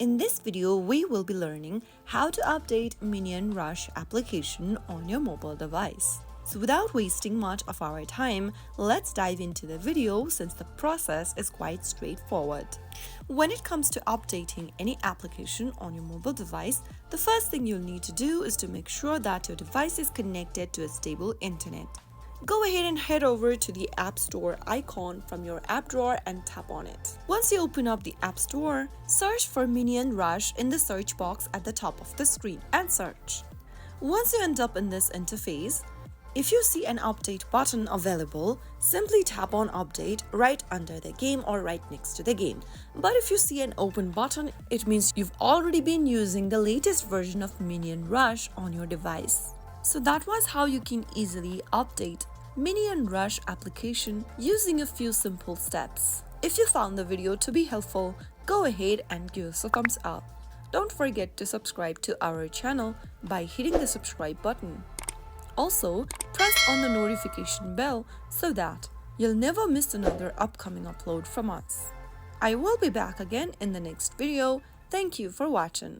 In this video, we will be learning how to update Minion Rush application on your mobile device. So without wasting much of our time, let's dive into the video since the process is quite straightforward. When it comes to updating any application on your mobile device, the first thing you'll need to do is to make sure that your device is connected to a stable internet. Go ahead and head over to the App Store icon from your app drawer and tap on it. Once you open up the App Store, search for Minion Rush in the search box at the top of the screen and search. Once you end up in this interface, if you see an update button available, simply tap on update right under the game or right next to the game. But if you see an open button, it means you've already been using the latest version of Minion Rush on your device. So that was how you can easily update Minion Rush application using a few simple steps. If you found the video to be helpful, go ahead and give us a thumbs up. Don't forget to subscribe to our channel by hitting the subscribe button. Also, press on the notification bell so that you'll never miss another upcoming upload from us. I will be back again in the next video. Thank you for watching.